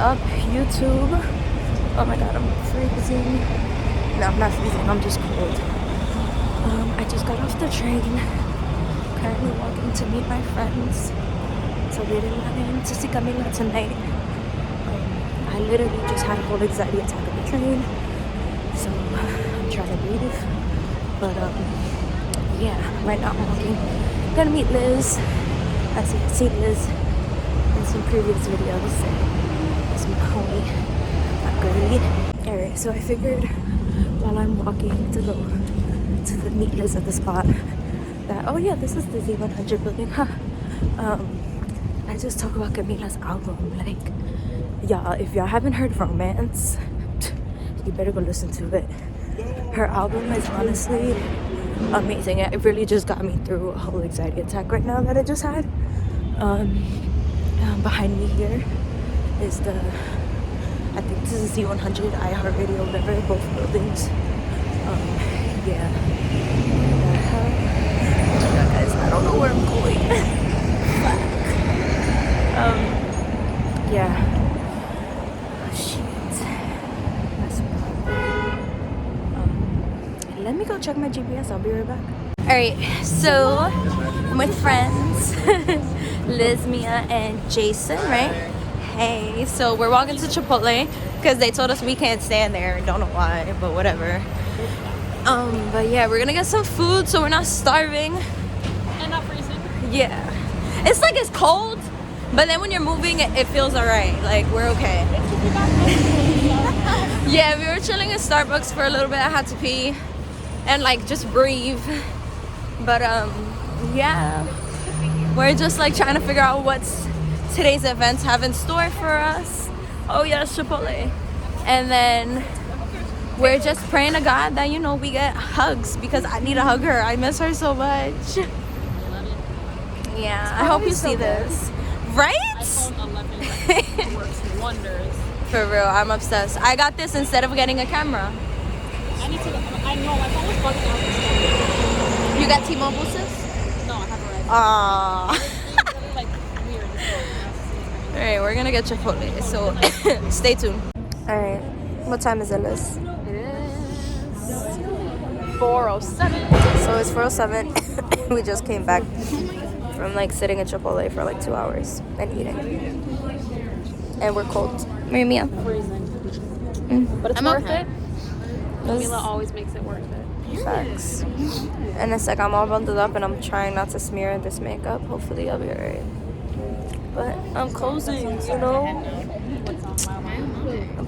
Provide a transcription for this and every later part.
up, YouTube? Oh my god, I'm freezing. No, I'm not freezing, I'm just cold. I just got off the train. Currently walking to meet my friends. So we're in to see Camila tonight. I literally just had a whole anxiety attack on the train. So I'm trying to breathe. But yeah, right now I'm walking. Gonna meet Liz. As you can see Liz in some previous videos. It's my homie, my girlie. Alright, so I figured while I'm walking to go to the meet Liz at the spot that, oh yeah, this is the Z100 building. I just talk about Camila's album. Like, y'all, if y'all haven't heard Romance, you better go listen to it. Her album is honestly amazing. It really just got me through a whole anxiety attack right now that I just had. Behind me here is the, I think this is Z100, iHeartRadio, whatever, both buildings. Yeah. What the hell? Yeah, guys, I don't know where I'm going. Yeah. Shit. Let me go check my GPS. I'll be right back. Alright, so I'm with friends. Liz, Mia, and Jason, right? Hey, so we're walking to Chipotle because they told us we can't stand there. Don't know why, but whatever. But yeah, we're gonna get some food so we're not starving. And not freezing. Yeah. It's like it's cold, but then when you're moving, it feels alright. Like, we're okay. Yeah, we were chilling at Starbucks for a little bit. I had to pee and like just breathe. But yeah, we're just like trying to figure out what's today's events have in store for us. Oh yeah, Chipotle. And then we're just praying to God that, you know, we get hugs because I need to hug her. I miss her so much. Yeah, I hope you see this. Right? iPhone 11 works wonders. For real, I'm obsessed. I got this instead of getting a camera. I know, my phone was bugging out this morning. You got T-Mobile, sis? No, I haven't read. Aww. Really, like, weird. Alright, we're gonna get Chipotle, so stay tuned. Alright, what time is it, Liz? It is 4:07. So it's 4:07. We just came back from like sitting at Chipotle for like 2 hours and eating. And we're cold. Mary Mia. Freezing. But it's I'm worth okay. it. Camila always makes it worth it. Facts. And it's like I'm all bundled up and I'm trying not to smear this makeup. Hopefully I'll be alright. But I'm cozy, you know?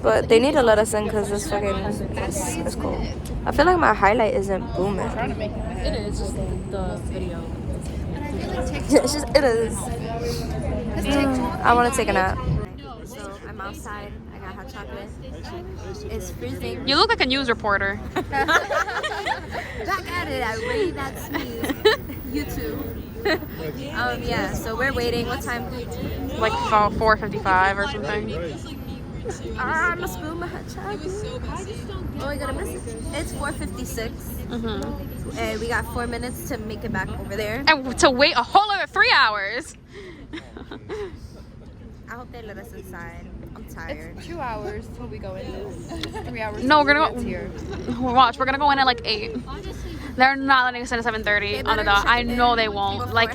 But they need to let us in because it's fucking, it's cold. I feel like my highlight isn't booming. It is just the video. It is. I want to take a nap. So I'm outside. I got hot chocolate. It's freezing. You look like a news reporter. Back at it. I really that's me. YouTube. Yeah. So we're waiting. What time? Like 4:55 or something. I'm a spoon my hot chocolate. Oh, I got a message. It's 4:56. And we got 4 minutes to make it back over there. And to wait a whole other 3 hours. I hope they let us inside. I'm tired. It's 2 hours till we go in. 3 hours. No, we're gonna till we get here. Watch, we're gonna go in at like 8. They're not letting us in at 7:30 on the dot. I know they won't. Like,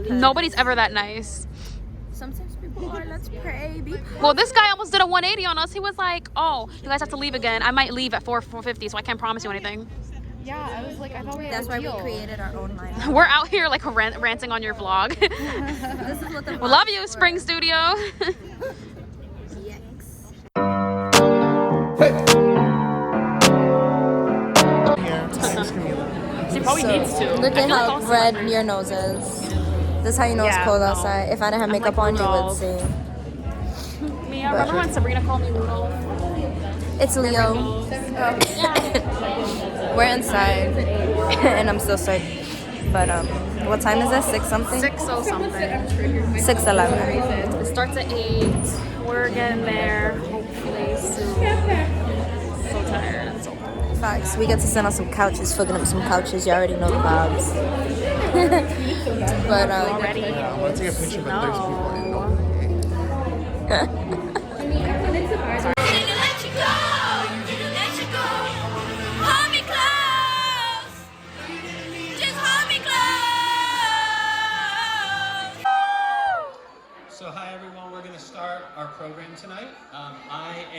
nobody's ever that nice. Sometimes people are, let's pray. Well, this guy almost did a 180 on us. He was like, "Oh, you guys have to leave again. I might leave at 4:50, so I can't promise you anything." Yeah, I was like, I thought we had That's a why deal. we created our own line. We're out here like ranting on your vlog. This is what the We love you, Spring Studio. Yikes. She probably needs to. Look at how red your nose is. This is how you know it's cold outside. If I didn't have makeup on, you would see. Mia, remember when Sabrina called me Rudolph? It's Leo. We're inside, and I'm still sick. But what time is it? 6 something? 6:00 something. 6:11. It starts at 8. We're getting there hopefully soon. So tired. So tired. Facts. We get to sit on some couches, fucking up some couches. You already know the vibes. But Already? I want to take a picture, but there's people in the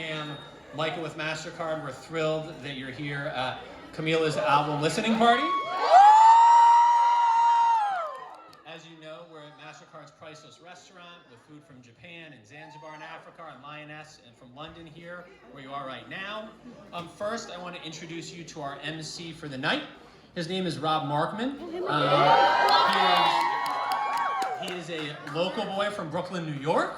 Japan, Micah with MasterCard. We're thrilled that you're here at Camila's album listening party. As you know, we're at MasterCard's Priceless Restaurant with food from Japan and Zanzibar in Africa, and Lioness, and from London here, where you are right now. First, I want to introduce you to our MC for the night. His name is Rob Markman. He is a local boy from Brooklyn, New York.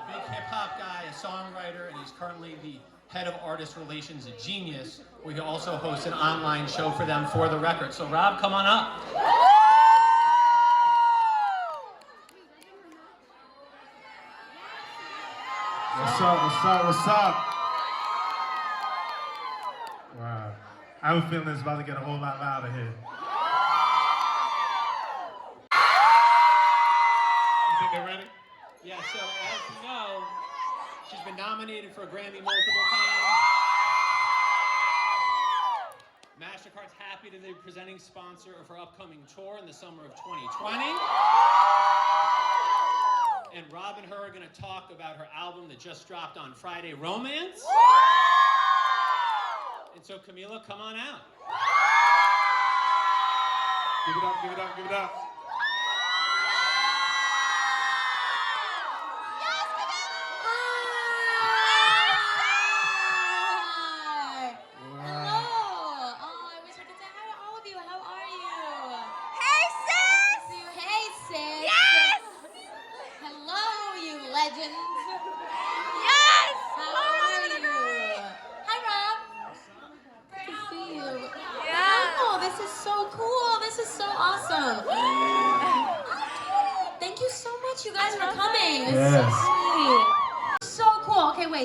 Big hip-hop guy, a songwriter, and he's currently the head of artist relations at Genius, where he also hosts an online show for them for the record. So Rob, come on up. What's up, what's up, what's up? Wow. I have a feeling it's about to get a whole lot louder here. You think they're ready? Yeah, so as you know, she's been nominated for a Grammy multiple times. MasterCard's happy to be presenting sponsor of her upcoming tour in the summer of 2020. And Rob and her are going to talk about her album that just dropped on Friday, Romance. And so Camila, come on out. Give it up, give it up, give it up.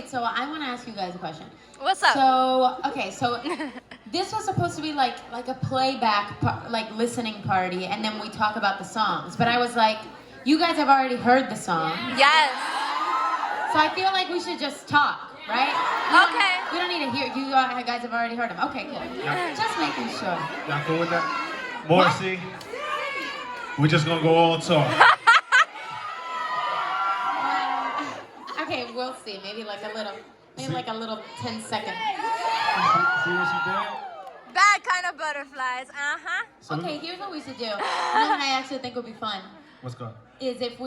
So I want to ask you guys a question. What's up? So, okay, so this was supposed to be like a playback, listening party, and then we talk about the songs. But I was like, you guys have already heard the song. Yes. So I feel like we should just talk, right? We don't need to hear. You guys have already heard them. Okay, cool. Yeah. Just making sure. Y'all cool with that? Morrissey, we're just gonna go all talk. Okay, we'll see. Maybe like a little 10 seconds. See what she did? That kind of butterflies, So Okay, here's what we should do. You know what I actually think would be fun? What's going on? Is if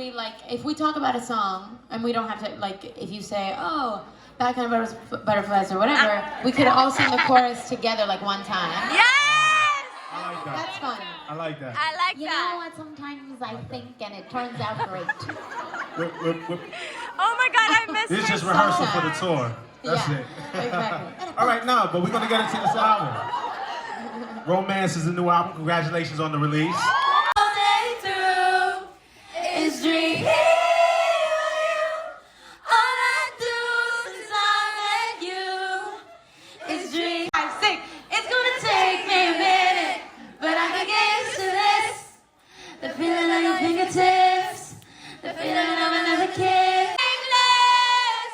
we talk about a song, and we don't have to, if you say, oh, that kind of butterflies or whatever, we could all sing the chorus together one time. Yes! I like that. That's fun. I like that. I like You that. know what, sometimes I think, and it turns out great. Oh my God, I missed This is just rehearsal for the tour. That's it. Exactly. All right, now, but we're going to get into this album. Romance is a new album. Congratulations on the release. All day through is dreaming. All I do since I met you is dream. I sing. It's gonna take me a minute, but I can get used to this. The feeling of your fingertips, the feeling of another kiss. Nameless,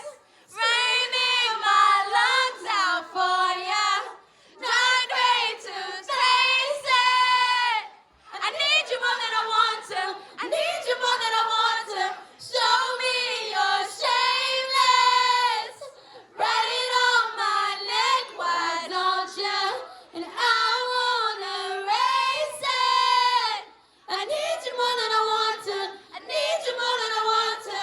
raining my lungs out for ya. Not great to taste it. I need you more than I want to. I need you more than I want to. Show me you're shameless. Write it on my neck, why don't you? And I wanna erase it. I need you more than I want to. I need you more than I want to.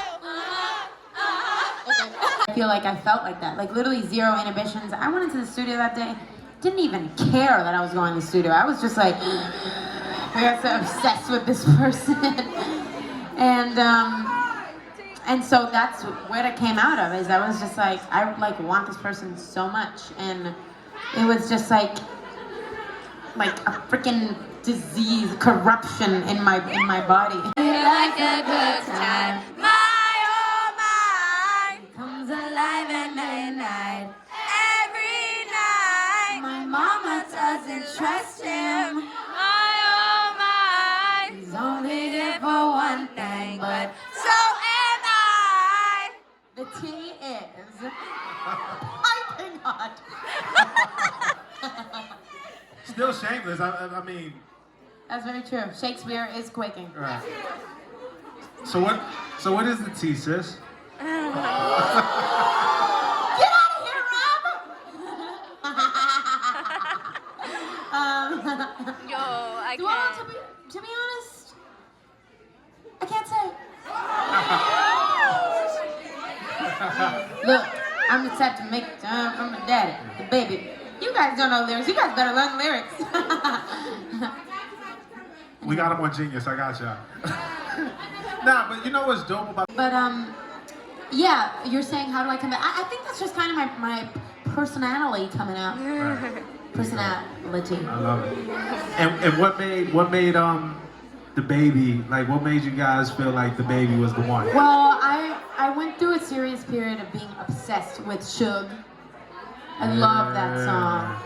I feel like I felt like that, literally zero inhibitions. I went into the studio that day, didn't even care that I was going to the studio. I was just like, I got so obsessed with this person. And so that's what it came out of, is I was just like, I want this person so much. And it was just like a freaking disease, corruption in my body. Like a good time, my oh my, comes alive at midnight. Every night, my mama doesn't trust him. My oh my, he's only there for one thing, but so am I. The tea is piping hot. Still shameless. I mean... That's very true. Shakespeare is quaking. Right. So what is the tea, sis? Get out of here, Rob! Yo, I Well, can't. to be honest, I can't say. Look, I'm the type to make time from my daddy, the baby. You guys don't know lyrics. You guys better learn lyrics. We got him on Genius. I got y'all. Nah, but you know what's dope about? But yeah, you're saying how do I come back? I think that's just kind of my personality coming out. Right. Personality. I love it. And what made the baby, like what made you guys feel like the baby was the one? Well, I went through a serious period of being obsessed with Suge. I love that song.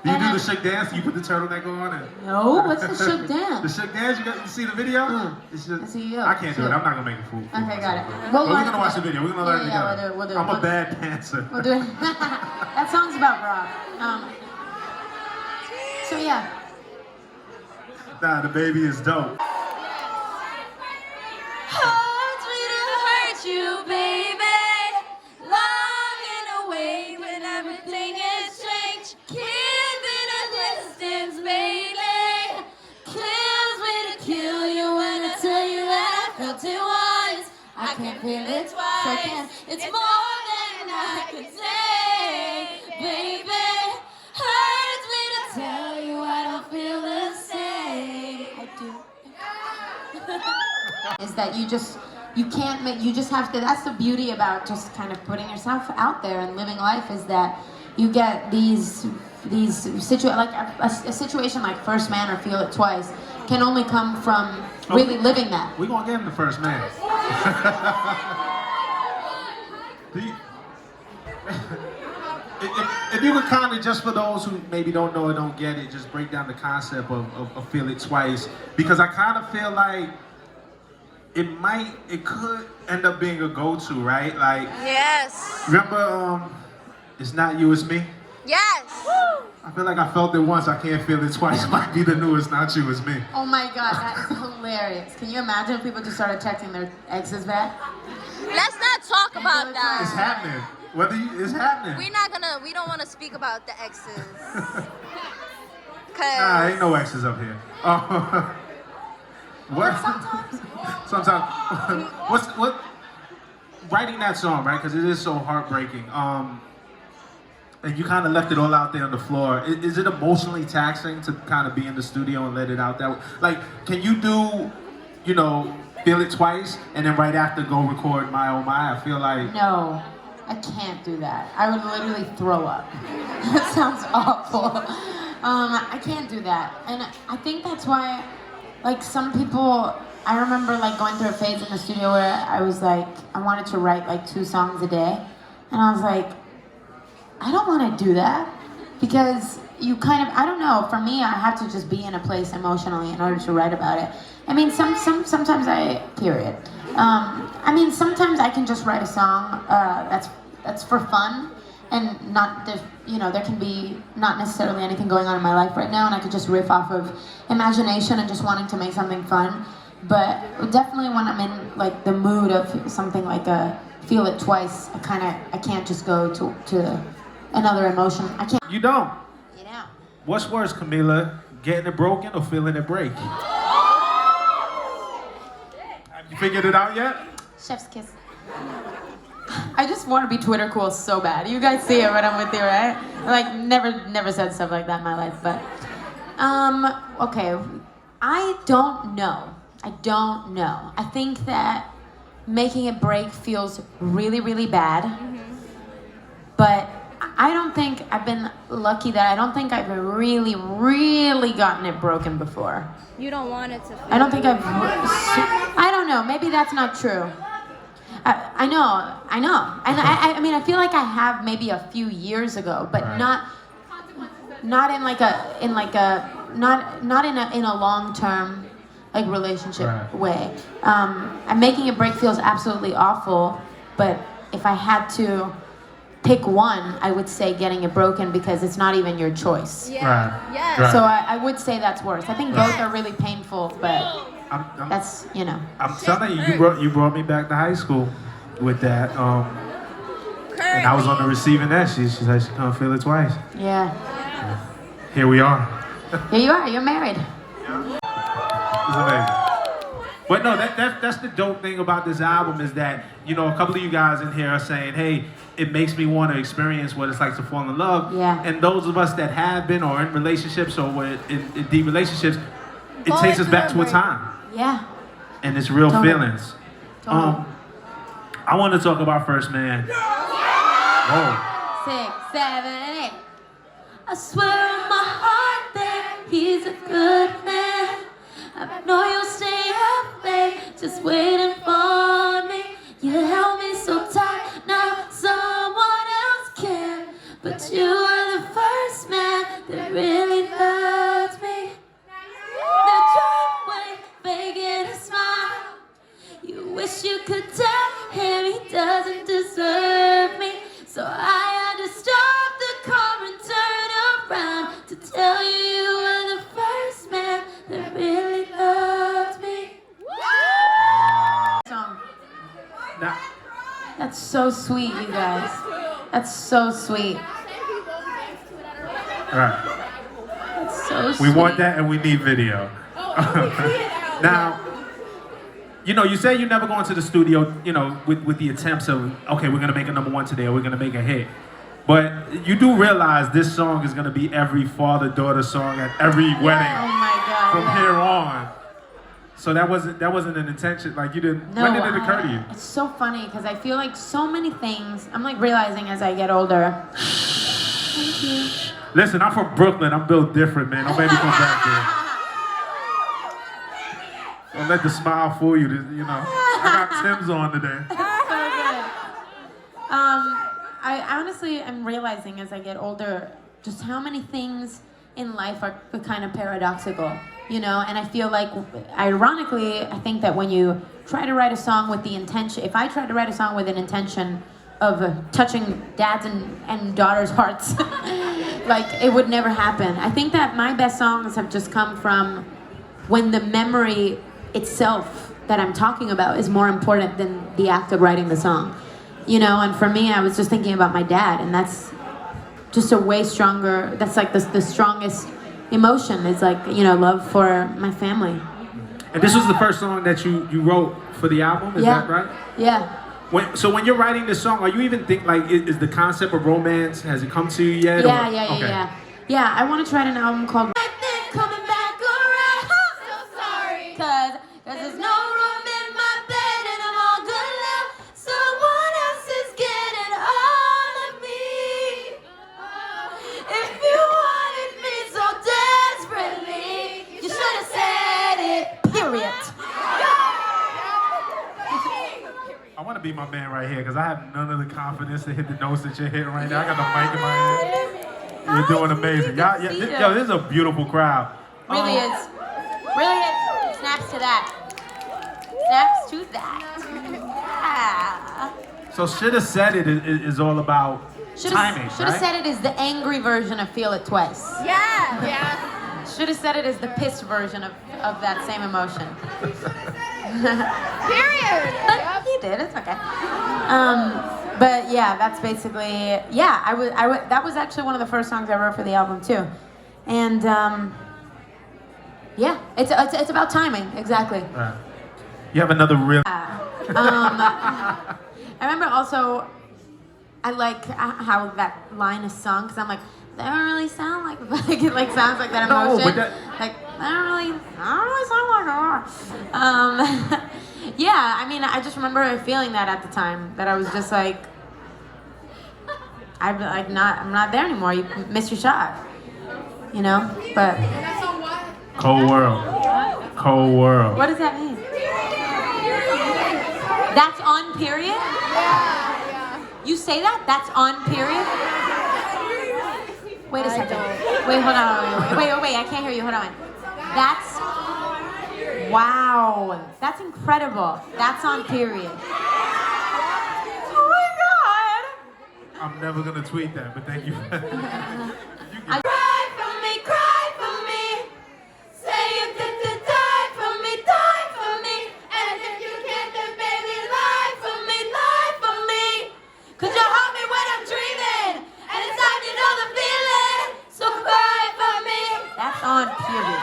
Do you do the Shook dance? You put the turtleneck on and... No, what's the Shook dance? The Shook dance? You see the video? It's just, I see you. I can't do it. I'm not gonna make a fool. Okay, got it. But we're gonna watch the video. We're gonna learn Yeah, together. we'll do it. I'm a bad dancer. We'll do it. That song's about Rob. So yeah. Nah, the baby is dope. Hurts me to hurt you, baby. Longing away when everything is changed. Keeping a distance, baby. Kills me to kill you when I tell you that I felt it once. I can't feel it twice. It's more than I can say, baby. Hurts me to tell you I don't feel the same. I do. Is that you can't make, you just have to, that's the beauty about just kind of putting yourself out there and living life, is that you get these like a situation like First Man or Feel It Twice can only come from really living that. We're gonna get him the First Man. If you could kind of, just for those who maybe don't know or don't get it, just break down the concept of Feel It Twice, because I kind of feel like it could end up being a go-to, right? Like, Yes. remember, It's Not You, It's Me? Yes. I feel like I felt it once, I can't feel it twice. Might be the new It's Not You, It's Me. Oh my God, that is hilarious. Can you imagine if people just started texting their exes back? Let's not talk about It's that. happening. It's happening. We don't want to speak about the exes. Nah, ain't no exes up here. What? Sometimes. What? Writing that song, right? Because it is so heartbreaking. And you kind of left it all out there on the floor. Is it emotionally taxing to kind of be in the studio and let it out that way? Like, can you do, Feel It Twice and then right after go record My Oh My? I feel like... No, I can't do that. I would literally throw up. That sounds awful. I can't do that. And I think that's why, like, some people, I remember like going through a phase in the studio where I was like, I wanted to write like 2 songs a day. And I was like, I don't want to do that, because you kind of, I don't know, for me, I have to just be in a place emotionally in order to write about it. I mean, sometimes sometimes I can just write a song that's for fun, and not, there can be not necessarily anything going on in my life right now, and I could just riff off of imagination and just wanting to make something fun. But definitely when I'm in like the mood of something like a Feel It Twice, I can't just go to another emotion. I can't. You don't? Yeah. What's worse, Camila? Getting it broken or feeling it break? Have you figured it out yet? Chef's kiss. I just want to be Twitter cool so bad. You guys see it when I'm with you, right? Like, never said stuff like that in my life, but... okay. I don't know. I think that making it break feels really, really bad. But I don't think I've been lucky that I don't think I've really, really gotten it broken before. You don't want it to. I don't think I don't know. Maybe that's not true. I know. And I mean, I feel like I have maybe a few years ago, but Right. not in a long-term like relationship Right. way. And making it break feels absolutely awful, but if I had to pick one, I would say getting it broken, because it's not even your choice. Yeah. Right. Yes. Right. So I would say that's worse. I think both are really painful, but I'm that's, I'm telling you, you brought me back to high school. with that. And I was on the receiving end. She said she couldn't feel it twice. Yeah. Here we are. Here you are. You're married. It's amazing. But no, that's the dope thing about this album is that, you know, a couple of you guys in here are saying, hey, it makes me want to experience what it's like to fall in love. Yeah. And those of us that have been or in relationships or in deep relationships, it takes us back to a time. Yeah. And it's real Totally. feelings. Totally. I want to talk about First Man. Whoa. 6, 7, and 8. I swear on my heart that he's a good man. I know you'll stay up late, just waiting for me. You held me so tight, now someone else can. But you were the first man that really loved me. The driveway, begging a smile. You wish you could tell him he doesn't deserve me. So I had to stop the car and turn around to tell you you were the first man that really loved me. Song. Now, That's so sweet, you guys. That's so sweet. all right. That's so sweet. We want that and we need video. Now, you know, you say you're never going to the studio, you know, with the attempts of, okay, we're going to make a #1 today or we're going to make a hit. But you do realize this song is going to be every father-daughter song at every wedding Oh my God. from here on. So that wasn't an intention, like you didn't, No, when did it occur to you? It's so funny because I feel like so many things, I'm like realizing as I get older. Thank you. Listen, I'm from Brooklyn, I'm built different, man. Don't make me come back there. Don't let the smile fool you, you know. I got Tim's on today. So good. I honestly am realizing as I get older just how many things in life are kind of paradoxical, you know? And I feel like, ironically, I think that when you try to write a song with the intention, if I tried to write a song with an intention of touching dads and daughters' hearts, like it would never happen. I think that my best songs have just come from when the memory itself that I'm talking about is more important than the act of writing the song. You know, and for me, I was just thinking about my dad, and that's just a way stronger, that's like the strongest emotion. It's like, you know, love for my family. And this was the first song that you wrote for the album, is that right? Yeah. So when you're writing this song, are you even think like, is the concept of romance, has it come to you yet? Yeah. Yeah, I want to try an album called Coming back around. So sorry. Cause There's no room in my bed and I'm all good now. Someone else is getting all of me. If you wanted me so desperately, you should have said it. period. I want to be my man right here because I have none of the confidence to hit the notes that you're hitting right now. I got the mic in my hand. You're doing amazing. Yo, this is a beautiful crowd. Really is. Really is. Snaps to that. Snaps to that. So Shoulda Said It is all about timing, Should have right? said it is the angry version of Feel It Twice. Yeah. Should have said it is the pissed version of that same emotion. Period. He did. It's okay. But yeah, that's basically that was actually one of the first songs I wrote for the album too, and yeah, it's about timing exactly. Right. You have another real. I remember also, I like how that line is sung because I'm like, that don't really sound like it like sounds like that No, emotion. but Like I don't really sound like that. Yeah, I mean, I just remember feeling that at the time that I was just like, I'm not there anymore. You missed your shot, you know. But Cold World. Cold World. what does that mean? That's on period? Yeah. You say that? That's on period? Wait a second. Wait, hold on. Wait. I can't hear you. Hold on. That's... Wow. That's incredible. That's on period. Oh my God. I'm never gonna tweet that, but thank you. Cry for me. Say you did to die for me. And if you can't, then baby, lie for me. on, period.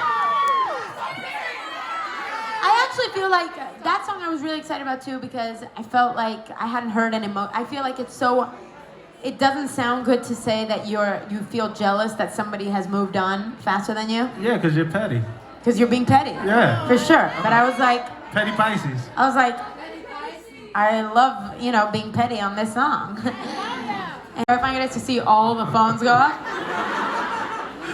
I actually feel like that song I was really excited about too because I felt like I hadn't heard an emotion. I feel like it doesn't sound good to say that you feel jealous that somebody has moved on faster than you. Yeah, because you're petty. Because you're being petty. Yeah. For sure. But I was like... Petty Pisces. I was like, I love, being petty on this song. And if I get to see all the phones go up,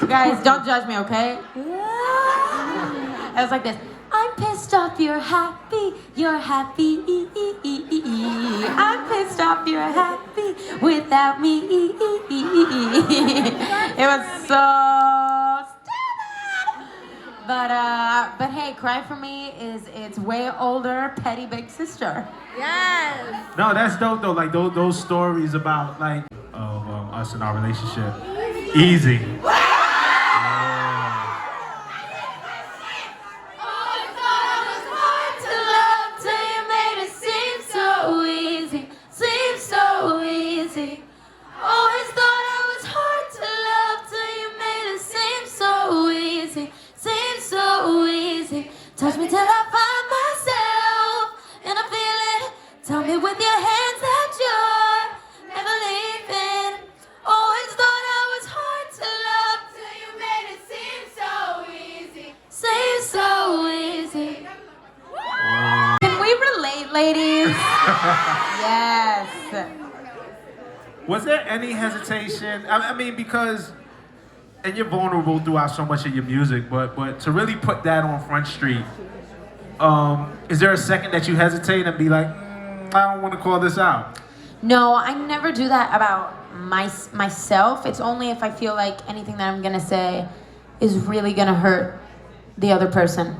guys, don't judge me, okay? I was like this. I'm pissed off, you're happy, you're happy. I'm pissed off, you're happy without me. It was so stupid. But hey, Cry For Me is its way older, petty big sister. Yes. No, that's dope though. Like those stories about like of us and our relationship. Easy. Touch me till I find myself and I feel it. Tell me with your hands that you're never leaving. Always thought I was hard to love till you made it seem so easy. Seem so easy. Can we relate, ladies? Yes. Was there any hesitation? I mean, because, and you're vulnerable throughout so much of your music, but to really put that on Front Street, is there a second that you hesitate and be like, I don't want to call this out? No, I never do that about myself. It's only if I feel like anything that I'm gonna say is really gonna hurt the other person.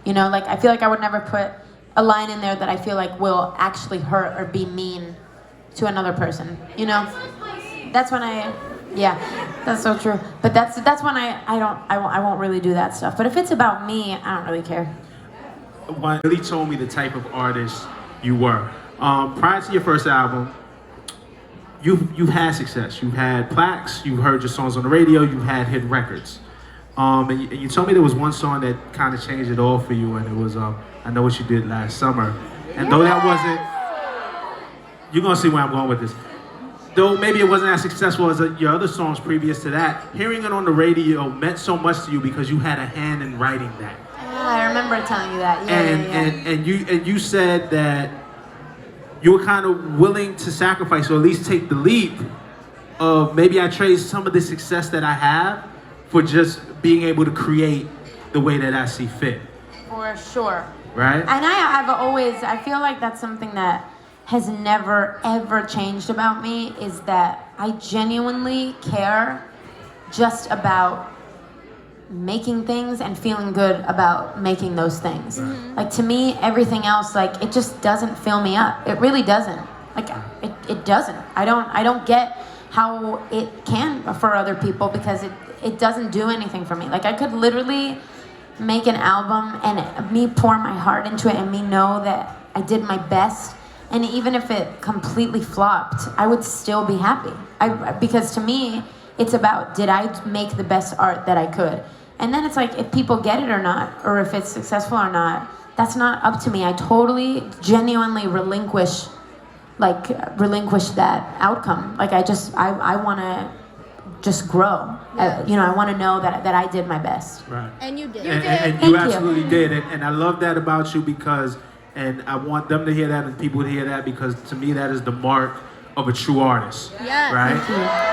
Like I feel like I would never put a line in there that I feel like will actually hurt or be mean to another person. That's when that's so true. But that's when I won't really do that stuff. But if it's about me, I don't really care. What really told me the type of artist you were. Prior to your first album, you've had success. You've had plaques. You've heard your songs on the radio. You've had hit records. And you told me there was one song that kind of changed it all for you, and it was I Know What You Did Last Summer. And though that wasn't, you're gonna see where I'm going with this. Though maybe it wasn't as successful as your other songs previous to that, hearing it on the radio meant so much to you because you had a hand in writing that. I remember telling you that. And you said that you were kind of willing to sacrifice, or at least take the leap of maybe I trade some of the success that I have for just being able to create the way that I see fit. For sure. Right? And I feel like that's something that has never ever changed about me, is that I genuinely care just about making things and feeling good about making those things. Like to me, everything else, like it just doesn't fill me up. It really doesn't. Like it doesn't. I don't get how it can for other people because it doesn't do anything for me. Like I could literally make an album and me pour my heart into it and me know that I did my best. And even if it completely flopped, I would still be happy. Because to me, it's about, did I make the best art that I could? And then it's like, if people get it or not, or if it's successful or not, that's not up to me. I totally, genuinely relinquish that outcome. Like I want to just grow. I want to know that I did my best. Right. And you did. And you absolutely did. And I love that about you because, and I want them to hear that and people to hear that because to me that is the mark of a true artist. Yes. Right?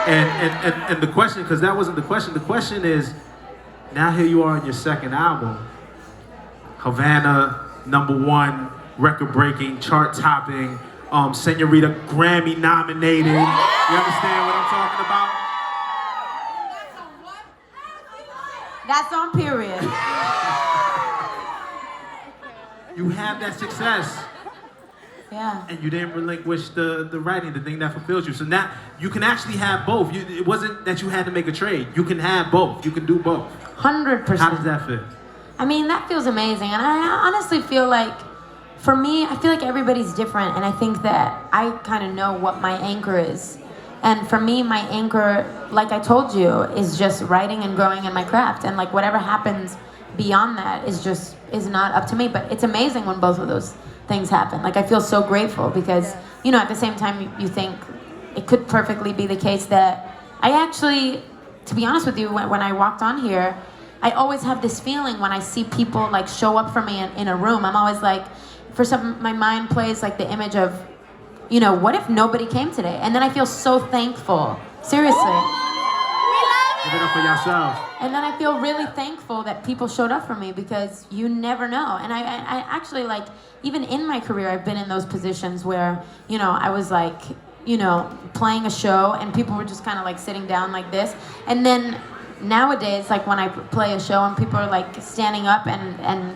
And the question, because that wasn't the question is, now here you are on your second album, Havana, #1, record-breaking, chart-topping, Senorita Grammy nominated. You understand what I'm talking about? That's on period. You have that success. Yeah. And you didn't relinquish the writing, the thing that fulfills you. So now you can actually have both. It wasn't that you had to make a trade. You can have both. You can do both. 100%. How does that feel? I mean, that feels amazing. And I honestly feel like, for me, I feel like everybody's different. And I think that I kind of know what my anchor is. And for me, my anchor, like I told you, is just writing and growing in my craft. And like whatever happens beyond that is not up to me. But it's amazing when both of those things happen. Like I feel so grateful because, you know, at the same time you think it could perfectly be the case that I actually, to be honest with you, when I walked on here, I always have this feeling when I see people like show up for me in a room. I'm always like, my mind plays like the image of, you know, what if nobody came today? And then I feel so thankful. Seriously. Give it up for yourself. And then I feel really thankful that people showed up for me because you never know. And I actually, like, even in my career, I've been in those positions where, you know, I was like, you know, playing a show and people were just kind of like sitting down like this. And then nowadays, like when I play a show and people are like standing up and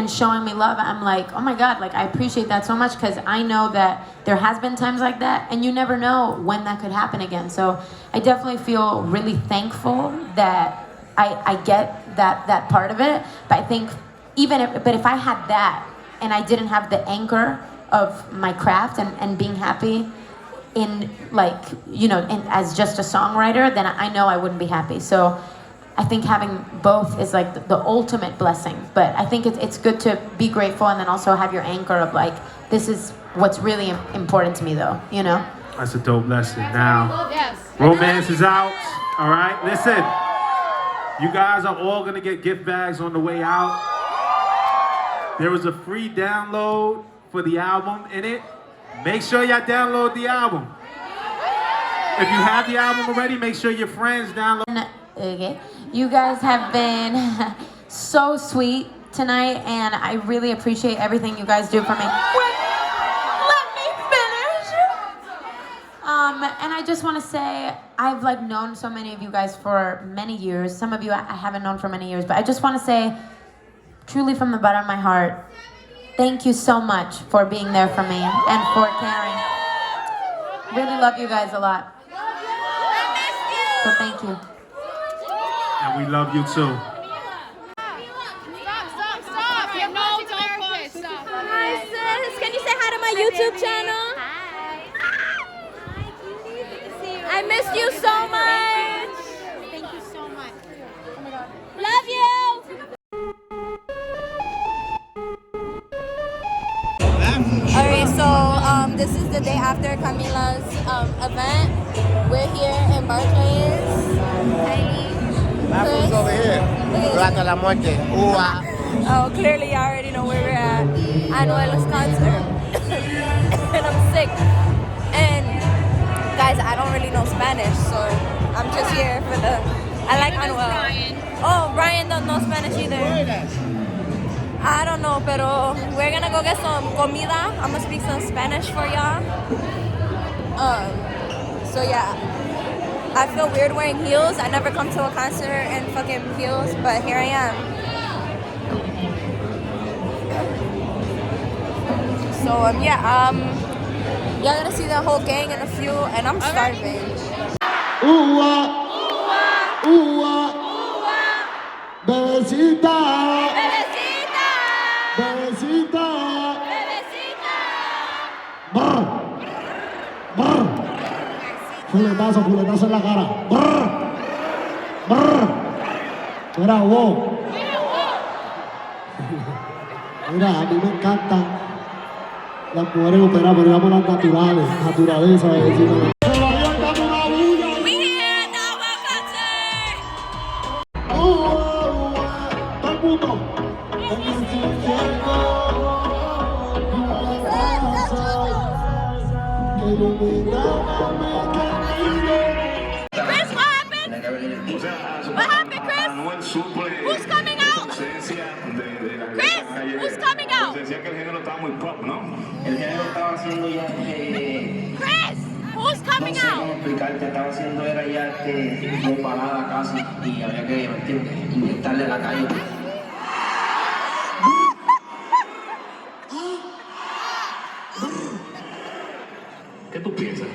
showing me love, I'm like, oh my God, like I appreciate that so much because I know that there has been times like that and you never know when that could happen again. So I definitely feel really thankful that I get that part of it. But I think but if I had that and I didn't have the anchor of my craft and being happy in like, you know, as just a songwriter, then I know I wouldn't be happy. So I think having both is like the ultimate blessing. But I think it's good to be grateful and then also have your anchor of like, this is what's really important to me though, you know? That's a dope lesson. Now, romance is out. All right, listen. You guys are all gonna get gift bags on the way out. There was a free download for the album in it. Make sure y'all download the album. If you have the album already, make sure your friends download. Okay. You guys have been so sweet tonight, and I really appreciate everything you guys do for me. Let me finish. And I just want to say, I've like known so many of you guys for many years. Some of you I haven't known for many years, but I just want to say, truly from the bottom of my heart, thank you so much for being there for me and for caring. Really love you guys a lot. So thank you. And we love you too. Stop. Yeah, no, don't push. Stop. Hi, sis. Can you say hi to my YouTube channel? Hi. I missed you so much. Thank you so much. Oh my God. Love you. Alright, so this is the day after Camila's event. We're here in Barclays. Chris. Over here. Plata la muerte. Oh, clearly you already know where we're at. Anuel's concert. And I'm sick. And guys, I don't really know Spanish, so I'm just here for I like Anuel. Oh, Brian doesn't know Spanish either. I don't know, pero we're gonna go get some comida. I'm gonna speak some Spanish for y'all. So yeah, I feel weird wearing heels. I never come to a concert in fucking heels, but here I am. So yeah, y'all gonna see the whole gang in a few, and I'm starving. Bebecita. Fuletazo en la cara. Mira, vos. Mira, a mí me encantan las mujeres operadas, pero digamos las naturales, naturaleza, bebecita. What happened, Chris? Who's coming out? Chris, who's coming out? Decía que el género estaba muy pop, ¿no? El género estaba haciendo ya Chris, who's coming no sé cómo out? explicarte, estaba haciendo era ya muy balada casi y había que, ¿me entiendes? Inyectarle a la calle. ¿Qué tú piensas?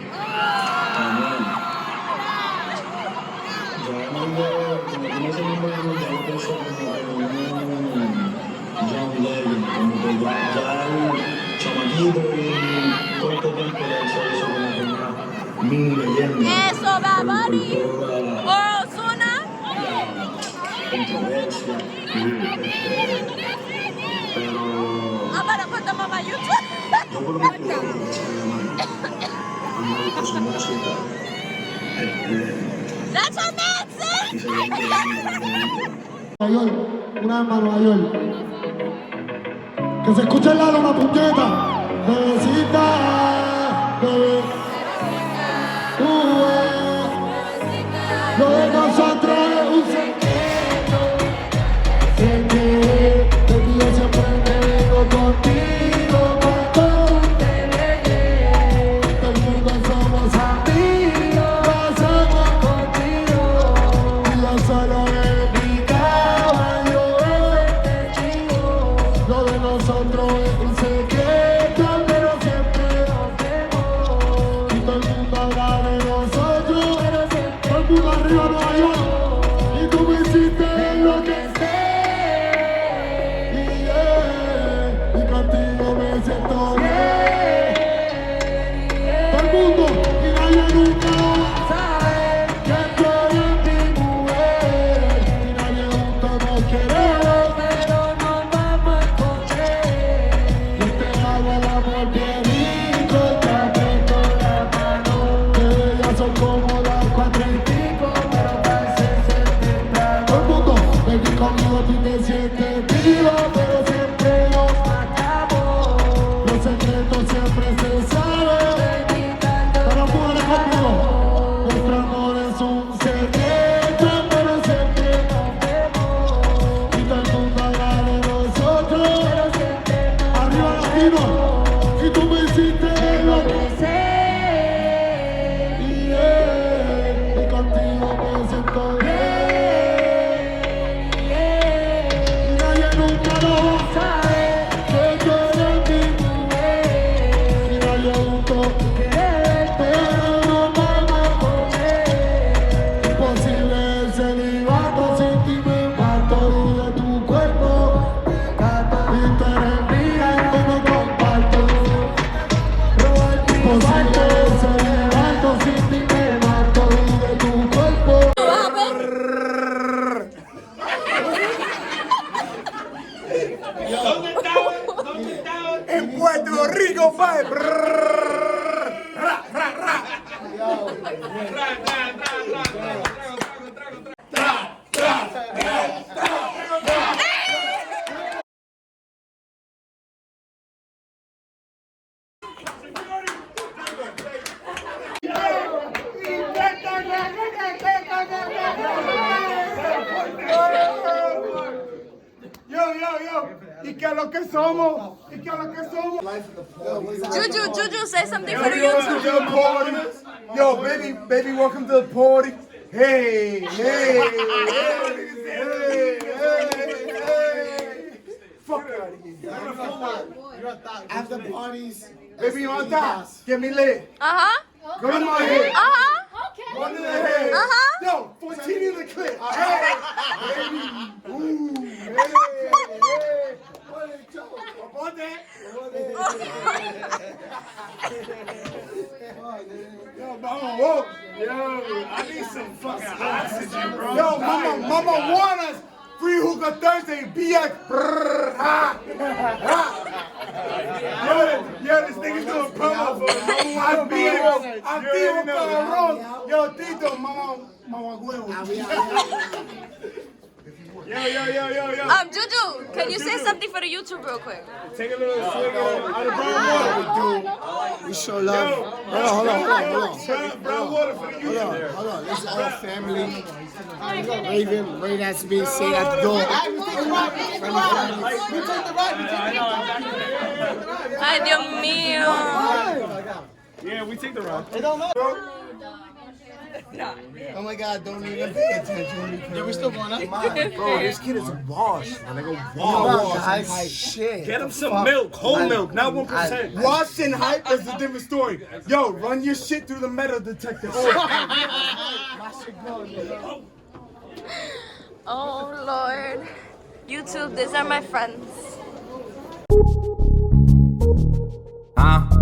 Chamaquito y corto tiempo de hacer eso con la primera mil leyenda. Eso, Bad Bunny. Con toda O Ozuna. la controversia. Pero I'm gonna put them on my YouTube. yo por mi culpa no se le llama. A mí me gusta su música. That's our man, Y se ve que Nueva York, una vez más Nueva York. Que se escuche el lado una puñeta. Bebecita, bebé. Lo de nosotros es un secreto. Sé que de ti yo siempre me vengo contigo. Cuando te veje, todo el mundo somos amigos. Pasamos contigo. Y yo solo en mi caballo, este chico. Lo de nosotros es un secreto, pero siempre nos vemos. Y todo el mundo habla de nosotros, pero siempre todo el mundo arriba Nueva York. Y tú me hiciste enloquecer. Y contigo me siento bien. Todo el mundo, y nadie nunca sabe que tú eres mi mujer. Y nadie juntos nos queremos, pero nos vamos a esconder. Yo te hago el amor bien rico, te aprieto la mano. Que ya son como las 4:05, pero parece ser temprano. Todo el mundo, baby, conmigo tú te sientes vivo, pero siempre nos matamos. Los secretos siempre se saben. Pero mujeres conmigo. Nuestro amor es un secreto, pero siempre nos vemos. Y todo el mundo habla de nosotros, pero siempre nos arriba latino. Y tú me hiciste enloquecer. Y contigo me siento bien. Y nadie nunca lo sabe que tú eres mi mujer. Y nadie juntos querer, pero no vamos a comer. Imposible el celibato, sin ti me mato. Y de tu cuerpo me cato. Y tú eres mía y yo no comparto. Imposible el celibato, sin ti me mato. Y de tu cuerpo. En Puerto Rico, pa. Yo. ¿Y qué es lo que somos? ¿Y qué es lo que somos? Juju, say something for the Welcome to YouTube. the party. Yo, baby, welcome to the party. Hey. Fuck out of here. After parties, Baby, you on top. Get me lit. Uh-huh. Go in my head. Uh-huh. One in the head. Uh-huh. Yo, 14 in the clip. Hey, baby. Ooh. Hey. About that. Yo, mama, whoa. Yo, I need some fucking oxygen, bro. Yo, mama want us. Free hookah Thursday, BX. Yo, this nigga's doing promo for us. Activo cabrón. Yo, Tito, mama huevo. Yo. Juju, can you say something for the YouTube real quick? Take a little swig out of brown water. we show love. Hold on. Brown water for the youth. Hold on. This is all family. Ray has to be seen at the door. Ay, Dios mío. Yeah, we take the ride. Oh my God, don't even pay attention. Yeah, we still going up. Bro, this kid is a boss. Guys, shit. Get him some milk, whole milk, not 1%. Wash and hype is a different story. Yo, run your shit through the metal detector. Oh, Lord. YouTube, these are my friends. Huh?